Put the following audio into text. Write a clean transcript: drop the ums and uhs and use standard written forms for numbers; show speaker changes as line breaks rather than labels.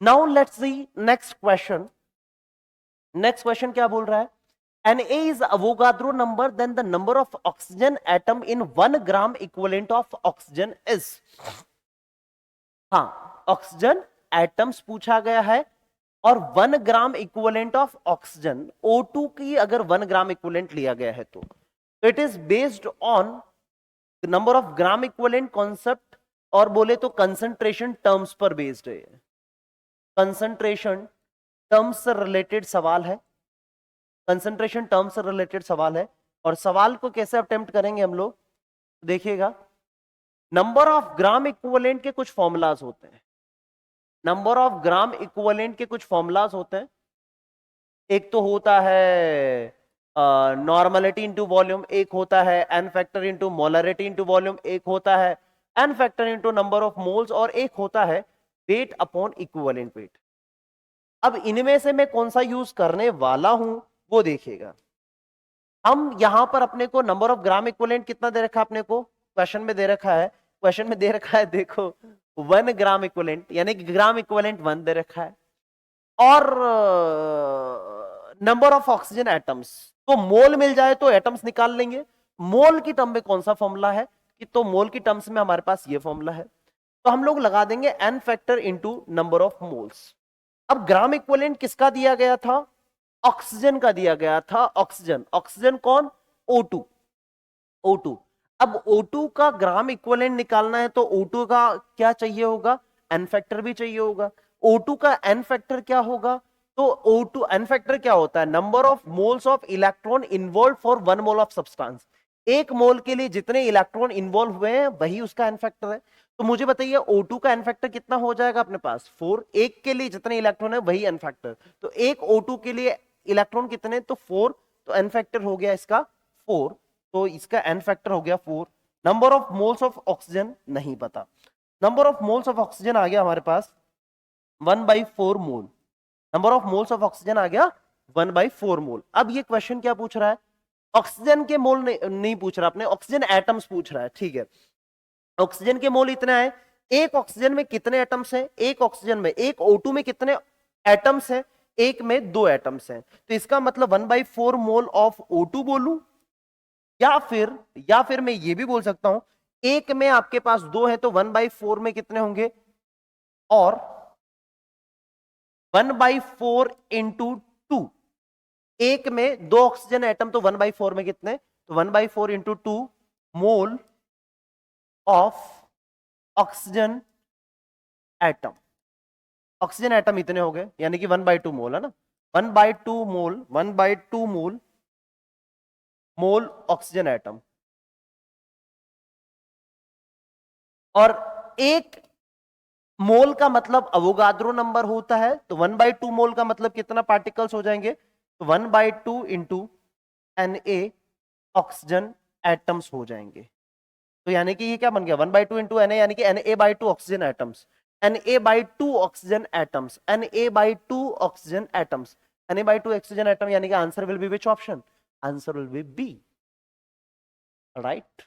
Now let's see next question. Next question क्या बोल रहा है? Na is Avogadro number, then the number of oxygen atom in 1 gram equivalent of oxygen is। हाँ, oxygen atoms पूछा गया है और 1 gram equivalent of oxygen O2 की अगर 1 ग्राम इक्विवेलेंट लिया गया है तो it is based on number of gram equivalent concept, और बोले तो कंसंट्रेशन टर्म्स पर बेस्ड है। कंसंट्रेशन टर्म्स से रिलेटेड सवाल है, कंसंट्रेशन टर्म्स से रिलेटेड सवाल है। और सवाल को कैसे अटेम्प्ट करेंगे हम लोग, देखिएगा। नंबर ऑफ ग्राम इक्विवेलेंट के कुछ फॉर्मूलाज होते हैं, नंबर ऑफ ग्राम इक्विवेलेंट के कुछ फॉर्मूलाज होते हैं। एक तो होता है नॉर्मलिटी इंटू वॉल्यूम, एक होता है n factor into molarity into volume, एक होता है n factor into number of moles, और एक होता है वेट अपॉन इक्विवेलेंट वेट। अब इनमें से मैं कौन सा यूज करने वाला हूं वो देखिएगा। हम यहां पर अपने को नंबर ऑफ ग्राम इक्विवेलेंट कितना दे रखा है, अपने को क्वेश्चन में दे रखा है, क्वेश्चन में दे रखा है देखो 1 ग्राम इक्विवेलेंट, यानी कि ग्राम इक्विवेलेंट 1 दे रखा है। और नंबर ऑफ ऑक्सीजन एटम्स, तो मोल मिल जाए तो एटम्स निकाल लेंगे। मोल की टर्म में कौन सा फॉर्मूला है कि, तो मोल की टर्म्स में हमारे पास ये फॉर्मूला है, तो हम लोग लगा देंगे n factor into number of moles. अब ग्राम इक्विवेलेंट किसका दिया गया था? ऑक्सीजन का दिया गया था। ऑक्सीजन, ऑक्सीजन कौन? O2, O2। अब O2 का ग्राम इक्विवेलेंट निकालना है तो O2 का क्या चाहिए होगा? एन फैक्टर भी चाहिए होगा। O2 का एन फैक्टर क्या होगा? तो O2 एन फैक्टर क्या होता है? Number of moles of electron involve for 1 mole of substance. एक मोल के लिए जितने इलेक्ट्रॉन इन्वॉल्व हुए हैं वही उसका एन फैक्टर है। तो मुझे बताइए O2 का एन फैक्टर कितना हो जाएगा अपने पास? 4। एक के लिए जितने इलेक्ट्रॉन है वही एन फैक्टर, तो एक O2 के लिए इलेक्ट्रॉन कितने? तो 4, तो एन फैक्टर हो गया इसका 4, तो इसका एन फैक्टर हो गया 4। Number of moles of oxygen नहीं पता, number of moles of oxygen आ गया हमारे पास 1/4 mole. Number of moles of oxygen आ गया 1/4 मोल। अब ये क्वेश्चन क्या पूछ रहा है? ऑक्सीजन के मोल नहीं पूछ रहा, अपने ऑक्सीजन एटम्स पूछ रहा है, ठीक है। ऑक्सीजन के मोल इतना है, एक ऑक्सीजन में कितने एटम्स हैं? एक ऑक्सीजन में, एक O2 में कितने एटम्स हैं? एक में 2 एटम्स हैं, तो इसका मतलब 1/4 मोल ऑफ O2 बोलूं, या फिर मैं ये भी बोल सकता हूं एक में आपके पास 2 है तो 1/4 में कितने होंगे? और 1/4 इंटू 2, एक में 2 ऑक्सीजन एटम, तो 1/4 में कितने? तो 1/4 into 2 mole of oxygen atom. Oxygen atom इतने हो गए, यानी कि 1/2 मोल है ना, 1/2 मोल, 1/2 मोल, मोल ऑक्सीजन एटम। और एक मोल का मतलब अवोगाद्रो नंबर होता है, तो 1/2 मोल का मतलब कितना पार्टिकल्स हो जाएंगे? तो 1/2 इंटू Na ऑक्सीजन एटम्स हो जाएंगे। तो यानी कि ये क्या बन गया? 1/2 इंटू Na, यानी कि Na/2 oxygen atoms, Na/2 oxygen atoms, Na/2 oxygen atoms, Na/2 oxygen atom, यानी कि answer will be which option? Answer will be B, right.